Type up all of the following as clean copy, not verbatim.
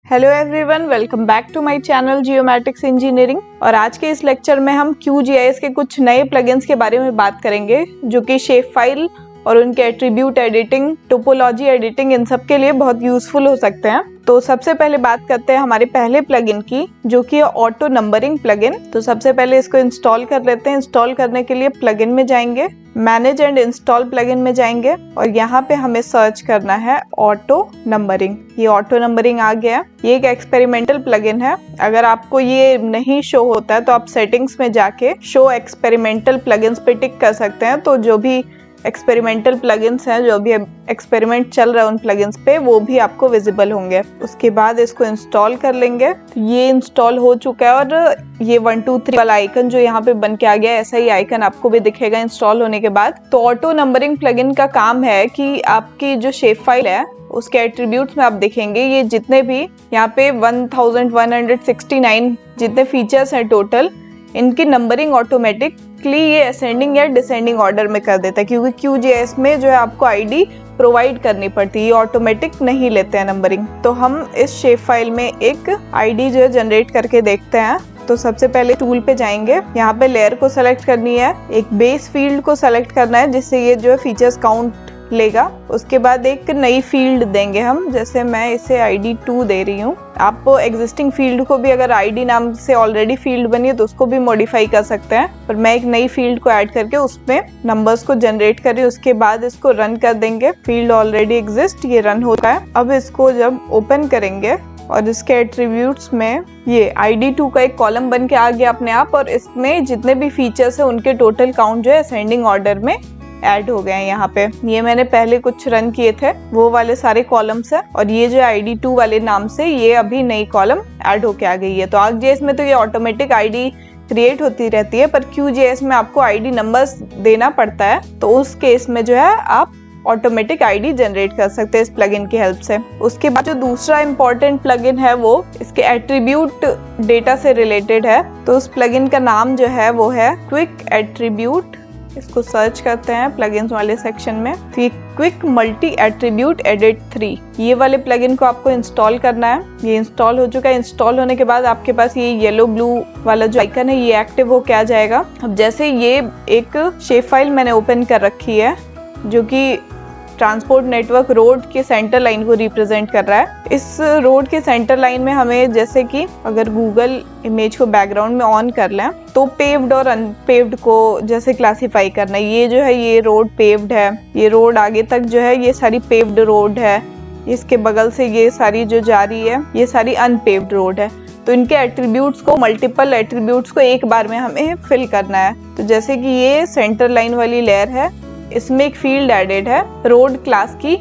Hello everyone, welcome back to my channel geometrics engineering. और आज के इस लेक्चर में हम QGIS के कुछ नए प्लगइन्स के बारे में बात करेंगे जो कि शेप फाइल और उनके एट्रीब्यूट एडिटिंग, टोपोलॉजी एडिटिंग, इन सब के लिए बहुत यूजफुल हो सकते हैं। तो सबसे पहले बात करते हैं हमारे पहले प्लगइन की, जो कि है ऑटो नंबरिंग प्लगइन। तो सबसे पहले इसको इंस्टॉल कर लेते हैं। इंस्टॉल करने के लिए प्लगइन में जाएंगे, मैनेज एंड इंस्टॉल प्लगइन में जाएंगे और यहाँ पे हमें सर्च करना है ऑटो नंबरिंग। ये ऑटो नंबरिंग आ गया। ये एक एक्सपेरिमेंटल प्लगइन है। अगर आपको ये नहीं शो होता है तो आप सेटिंग्स में जाके शो एक्सपेरिमेंटल प्लगइन्स पे टिक कर सकते हैं। तो जो भी एक्सपेरिमेंटल प्लगइन्स हैं, जो भी एक्सपेरिमेंट चल रहा है उन प्लगइन्स पे, वो भी आपको विजिबल होंगे। उसके बाद इसको इंस्टॉल कर लेंगे। तो ये इंस्टॉल हो चुका है और ये 1 2 3 वाला आइकन जो यहाँ पे बन के आ गया, ऐसा ही आइकन आपको भी दिखेगा इंस्टॉल होने के बाद। तो ऑटो नंबरिंग प्लगइन का काम है कि आपकी जो शेप फाइल है उसके एट्रीब्यूट्स में आप देखेंगे ये जितने भी यहाँ पे 1169 जितने फीचर्स हैं टोटल, इनकी नंबरिंग ऑटोमेटिकली ये असेंडिंग या डिसेंडिंग ऑर्डर में कर देता है, क्योंकि QGIS में जो है आपको आईडी प्रोवाइड करनी पड़ती है, ये ऑटोमेटिक नहीं लेते हैं नंबरिंग। तो हम इस शेप फाइल में एक आईडी जो है जनरेट करके देखते हैं। तो सबसे पहले टूल पे जाएंगे, यहाँ पे लेयर को सेलेक्ट करनी है, एक बेस फील्ड को सेलेक्ट करना है जिससे ये जो है फीचर्स काउंट लेगा। उसके बाद एक नई फील्ड देंगे हम, जैसे मैं इसे ID 2 दे रही हूँ। आप एग्जिस्टिंग फील्ड को भी, अगर ID नाम से ऑलरेडी फील्ड बनी है तो उसको भी मॉडिफाई कर सकते हैं, पर मैं एक नई फील्ड को ऐड करके उसमें नंबर्स को जनरेट कर रही हूँ। उसके बाद इसको रन कर देंगे। फील्ड ऑलरेडी एग्जिस्ट, ये रन होता है। अब इसको जब ओपन करेंगे और इसके एट्रीब्यूट्स में ये ID 2 का एक कॉलम बन के आ गया अपने आप, और इसमें जितने भी फीचर्स है उनके टोटल काउंट जो है असेंडिंग ऑर्डर में ऐड हो गए हैं। यहाँ पे ये मैंने पहले कुछ रन किए थे, वो वाले सारे कॉलम्स है, और ये जो ID 2 वाले नाम से ये अभी नई कॉलम ऐड होके आ गई है। तो ArcGIS में तो ये ऑटोमेटिक आईडी क्रिएट होती रहती है, पर QGIS में आपको आईडी नंबर्स देना पड़ता है। तो उस केस में जो है आप ऑटोमेटिक आईडी जनरेट कर सकते हैं इस प्लगइन की हेल्प से। उसके बाद जो दूसरा इंपॉर्टेंट प्लगइन है वो इसके एट्रीब्यूट डेटा से रिलेटेड है। तो उस प्लगइन का नाम जो है वो है क्विक एट्रीब्यूट। इसको सर्च करते हैं प्लगइन्स वाले सेक्शन में। तो ये क्विक मल्टी एट्रीब्यूट एडिट 3, ये वाले प्लगइन को आपको इंस्टॉल करना है। ये इंस्टॉल हो चुका है। इंस्टॉल होने के बाद आपके पास ये येलो ब्लू वाला जो आइकन है ये एक्टिव होके आ जाएगा। अब जैसे ये एक शेप फाइल मैंने ओपन कर रखी है जो कि ट्रांसपोर्ट नेटवर्क रोड के सेंटर लाइन को रिप्रेजेंट कर रहा है। इस रोड के सेंटर लाइन में हमें, जैसे कि अगर गूगल इमेज को बैकग्राउंड में ऑन कर लें तो पेव्ड और अनपेव्ड को जैसे क्लासिफाई करना है। ये जो है ये रोड पेव्ड है, ये रोड आगे तक जो है ये सारी पेव्ड रोड है, इसके बगल से ये सारी जो जा रही है ये सारी अनपेव्ड रोड है। तो इनके एट्रीब्यूट्स को, मल्टीपल एट्रीब्यूट्स को एक बार में हमें फिल करना है। तो जैसे कि ये सेंटर लाइन वाली लेयर है, इसमें एक फील्ड एडेड है रोड क्लास की,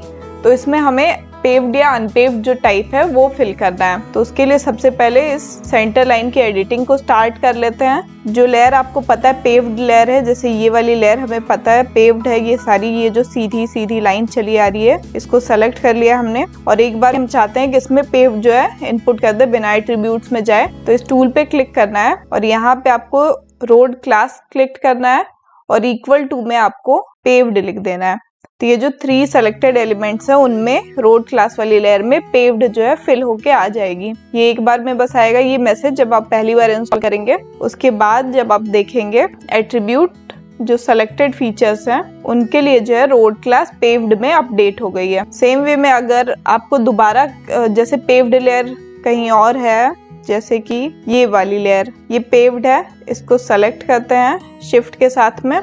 तो इसमें हमें पेव्ड या अनपेव्ड जो टाइप है वो फिल करना है। तो उसके लिए सबसे पहले इस सेंटर लाइन की एडिटिंग को स्टार्ट कर लेते हैं। जो लेयर आपको पता है पेव्ड लेयर है, जैसे ये वाली लेयर हमें पता है पेव्ड है, ये सारी ये जो सीधी सीधी लाइन चली आ रही है, इसको सेलेक्ट कर लिया हमने। और एक बार हम चाहते हैं कि इसमें पेव्ड जो है इनपुट कर दे, बिना एट्रीब्यूट्स में जाए, तो इस टूल पे क्लिक करना है और यहाँ पे आपको रोड क्लास क्लिक करना है और इक्वल टू में आपको पेव्ड लिख देना है। तो ये जो 3 सेलेक्टेड एलिमेंट्स हैं उनमें रोड क्लास वाली लेयर में पेव्ड जो है फिल होके आ जाएगी। ये एक बार में बस आएगा ये मैसेज जब आप पहली बार इंस्टॉल करेंगे। उसके बाद जब आप देखेंगे एट्रीब्यूट जो सेलेक्टेड फीचर्स हैं उनके लिए जो है रोड क्लास पेव्ड में अपडेट हो गई है। सेम वे में अगर आपको दोबारा, जैसे पेव्ड लेयर कहीं और है, जैसे कि ये वाली लेयर ये पेव्ड है, इसको सेलेक्ट करते हैं शिफ्ट के साथ में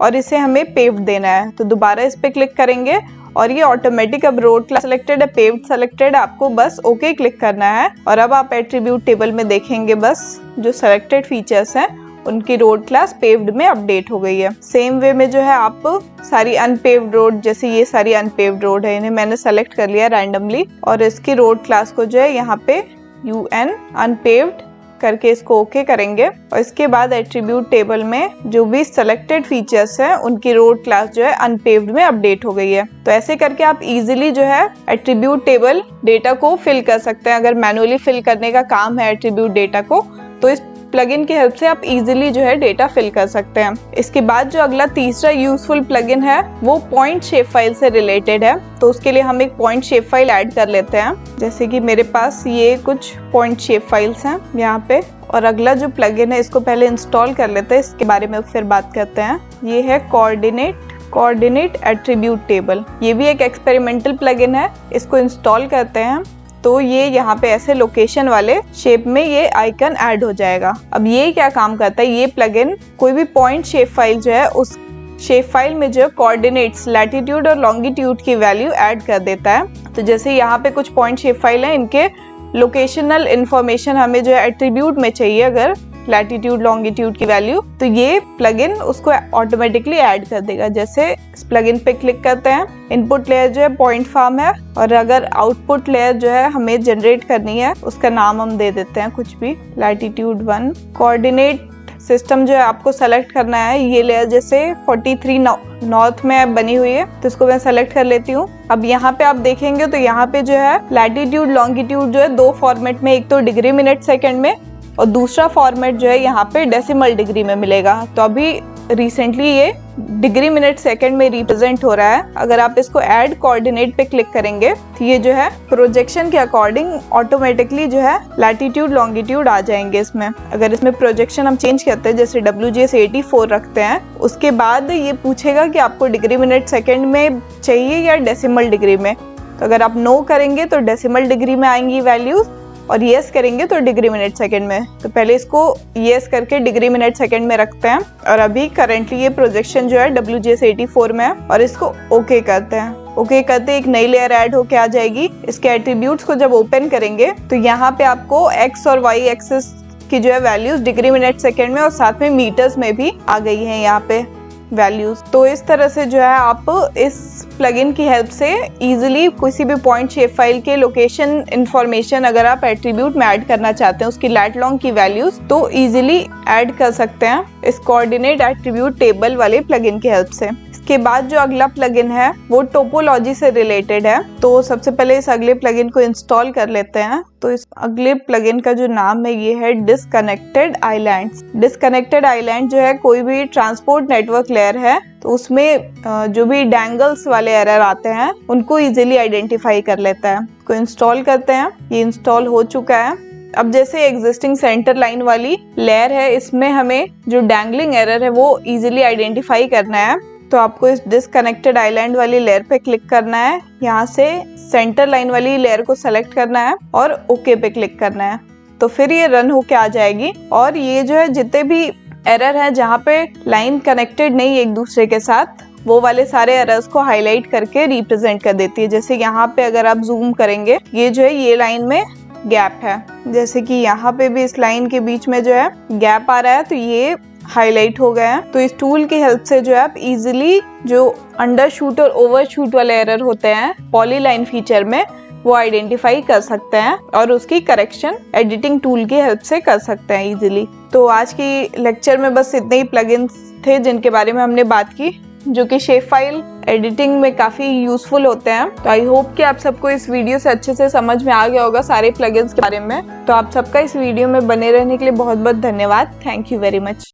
और इसे हमें पेव्ड देना है। तो दोबारा इस पे क्लिक करेंगे और ये ऑटोमेटिक अब रोड क्लास सेलेक्टेड है, पेव्ड सेलेक्टेड, आपको बस ओके क्लिक करना है। और अब आप एट्रीब्यूट टेबल में देखेंगे बस जो सेलेक्टेड फीचर्स हैं उनकी रोड क्लास पेव्ड में अपडेट हो गई है। सेम वे में जो है आप सारी अनपेव्ड रोड, जैसे ये सारी अनपेव्ड रोड है, इन्हें मैंने सेलेक्ट कर लिया रैंडमली और इसकी रोड क्लास को जो है यहाँ पे UN अनपेव्ड करके इसको ओके करेंगे। और इसके बाद एट्रीब्यूट टेबल में जो भी सेलेक्टेड फीचर्स हैं उनकी रोड क्लास जो है अनपेव्ड में अपडेट हो गई है। तो ऐसे करके आप इजीली जो है एट्रीब्यूट टेबल डेटा को फिल कर सकते हैं। अगर मैनुअली फिल करने का काम है एट्रीब्यूट डेटा को, तो इस प्लगइन की हेल्प से आप इजीली जो है डेटा फिल कर सकते हैं। इसके बाद जो अगला तीसरा यूजफुल प्लगइन है वो पॉइंट शेप फाइल से रिलेटेड है। तो उसके लिए हम एक पॉइंट शेप फाइल ऐड कर लेते हैं। जैसे कि मेरे पास ये कुछ पॉइंट शेप फाइल्स हैं यहाँ पे। और अगला जो प्लगइन है इसको पहले इंस्टॉल कर लेते हैं, इसके बारे में फिर बात करते हैं। ये है कोऑर्डिनेट एट्रीब्यूट टेबल। ये भी एक एक्सपेरिमेंटल प्लगइन है। इसको इंस्टॉल करते हैं तो ये यहाँ पे ऐसे लोकेशन वाले शेप में ये आइकन ऐड हो जाएगा। अब ये क्या काम करता है, ये प्लगइन कोई भी पॉइंट शेप फाइल जो है उस शेप फाइल में जो कोऑर्डिनेट्स लैटिट्यूड और लॉन्गिट्यूड की वैल्यू ऐड कर देता है। तो जैसे यहाँ पे कुछ पॉइंट शेप फाइल है, इनके लोकेशनल इंफॉर्मेशन हमें जो है एट्रीब्यूट में चाहिए, अगर लैटिट्यूड लॉन्गिट्यूड की वैल्यू, तो ये प्लगइन उसको ऑटोमेटिकली ऐड कर देगा। जैसे इस प्लगइन पे क्लिक करते हैं, इनपुट लेयर जो है पॉइंट फार्म है, और अगर आउटपुट लेयर जो है हमें जनरेट करनी है उसका नाम हम दे देते हैं कुछ भी, लैटिट्यूड 1। कोऑर्डिनेट सिस्टम जो है आपको सेलेक्ट करना है। ये लेयर जैसे 43 नॉर्थ में बनी हुई है, तो इसको मैं सेलेक्ट कर लेती हूँ। अब यहाँ पे आप देखेंगे तो यहाँ पे जो है लैटिट्यूड लॉन्गिट्यूड जो है दो फॉर्मेट में, एक तो डिग्री मिनट सेकंड में और दूसरा फॉर्मेट जो है यहाँ पे डेसिमल डिग्री में मिलेगा। तो अभी रिसेंटली ये डिग्री मिनट सेकंड में रिप्रेजेंट हो रहा है। अगर आप इसको ऐड कोऑर्डिनेट पे क्लिक करेंगे तो ये जो है प्रोजेक्शन के अकॉर्डिंग ऑटोमेटिकली जो है लैटिट्यूड लॉन्गिट्यूड आ जाएंगे इसमें। अगर इसमें प्रोजेक्शन हम चेंज करते हैं, जैसे WGS 84 रखते हैं, उसके बाद ये पूछेगा कि आपको डिग्री मिनट सेकंड में चाहिए या डेसिमल डिग्री में। तो अगर आप नो करेंगे तो डेसिमल डिग्री में आएंगी वैल्यूज, और यस करेंगे तो डिग्री मिनट सेकंड में। तो पहले इसको यस करके डिग्री मिनट सेकंड में रखते हैं, और अभी करंटली ये प्रोजेक्शन जो है WGS 84 में है, और इसको ओके करते हैं। ओके करते एक नई लेयर ऐड होके आ जाएगी। इसके एट्रीब्यूट्स को जब ओपन करेंगे तो यहाँ पे आपको एक्स और वाई एक्सिस की जो है वैल्यूज डिग्री मिनट सेकंड में और साथ में मीटर्स में भी आ गई है यहाँ पे वैल्यूज। तो इस तरह से जो है आप इस प्लगइन की हेल्प से इजीली किसी भी पॉइंट शेप फाइल के लोकेशन इंफॉर्मेशन अगर आप एट्रीब्यूट में ऐड करना चाहते हैं, उसकी लैट लॉन्ग की वैल्यूज, तो इजीली ऐड कर सकते हैं इस कोऑर्डिनेट एट्रीब्यूट टेबल वाले प्लगइन की हेल्प से। इसके बाद जो अगला प्लगइन है वो टोपोलॉजी से रिलेटेड है। तो सबसे पहले इस अगले प्लगइन को इंस्टॉल कर लेते हैं। तो इस अगले प्लगइन का जो नाम है ये है डिस्कनेक्टेड आइलैंड्स। डिस्कनेक्टेड आइलैंड जो है कोई भी ट्रांसपोर्ट नेटवर्क लेयर है, तो उसमें जो भी डैंगल्स वाले एरर आते हैं उनको इजीली आइडेंटिफाई कर लेता है। इसको इंस्टॉल करते हैं। ये इंस्टॉल हो चुका है। अब जैसे एग्जिस्टिंग सेंटर लाइन वाली लेयर है, इसमें हमें जो डैंगलिंग एरर है वो इजीली आइडेंटिफाई करना है। तो आपको इस डिस्कनेक्टेड आइलैंड वाली लेयर पे क्लिक करना है, यहाँ से सेंटर लाइन वाली लेयर को सेलेक्ट करना है और ओके पे क्लिक करना है। तो फिर ये रन होके आ जाएगी, और ये जो है जितने भी एरर है जहाँ पे लाइन कनेक्टेड नहीं एक दूसरे के साथ, वो वाले सारे एरर्स को हाईलाइट करके रिप्रेजेंट कर देती है। जैसे यहाँ पे अगर आप जूम करेंगे, ये जो है ये लाइन में गैप है, जैसे कि यहाँ पे भी इस लाइन के बीच में जो है गैप आ रहा है, तो ये हाईलाइट हो गया है। तो इस टूल की हेल्प से जो है आप इजीली जो अंडरशूट और ओवरशूट वाले एरर होते हैं पॉलीलाइन फीचर में, वो आइडेंटिफाई कर सकते हैं और उसकी करेक्शन एडिटिंग टूल की हेल्प से कर सकते हैं इजीली। तो आज की लेक्चर में बस इतने ही प्लगइन्स थे जिनके बारे में हमने बात की, जो कि शेप फाइल एडिटिंग में काफ़ी यूजफुल होते हैं। तो आई होप कि आप सबको इस वीडियो से अच्छे से समझ में आ गया होगा सारे प्लगइन्स के बारे में। तो आप सबका इस वीडियो में बने रहने के लिए बहुत बहुत धन्यवाद। Thank you very much.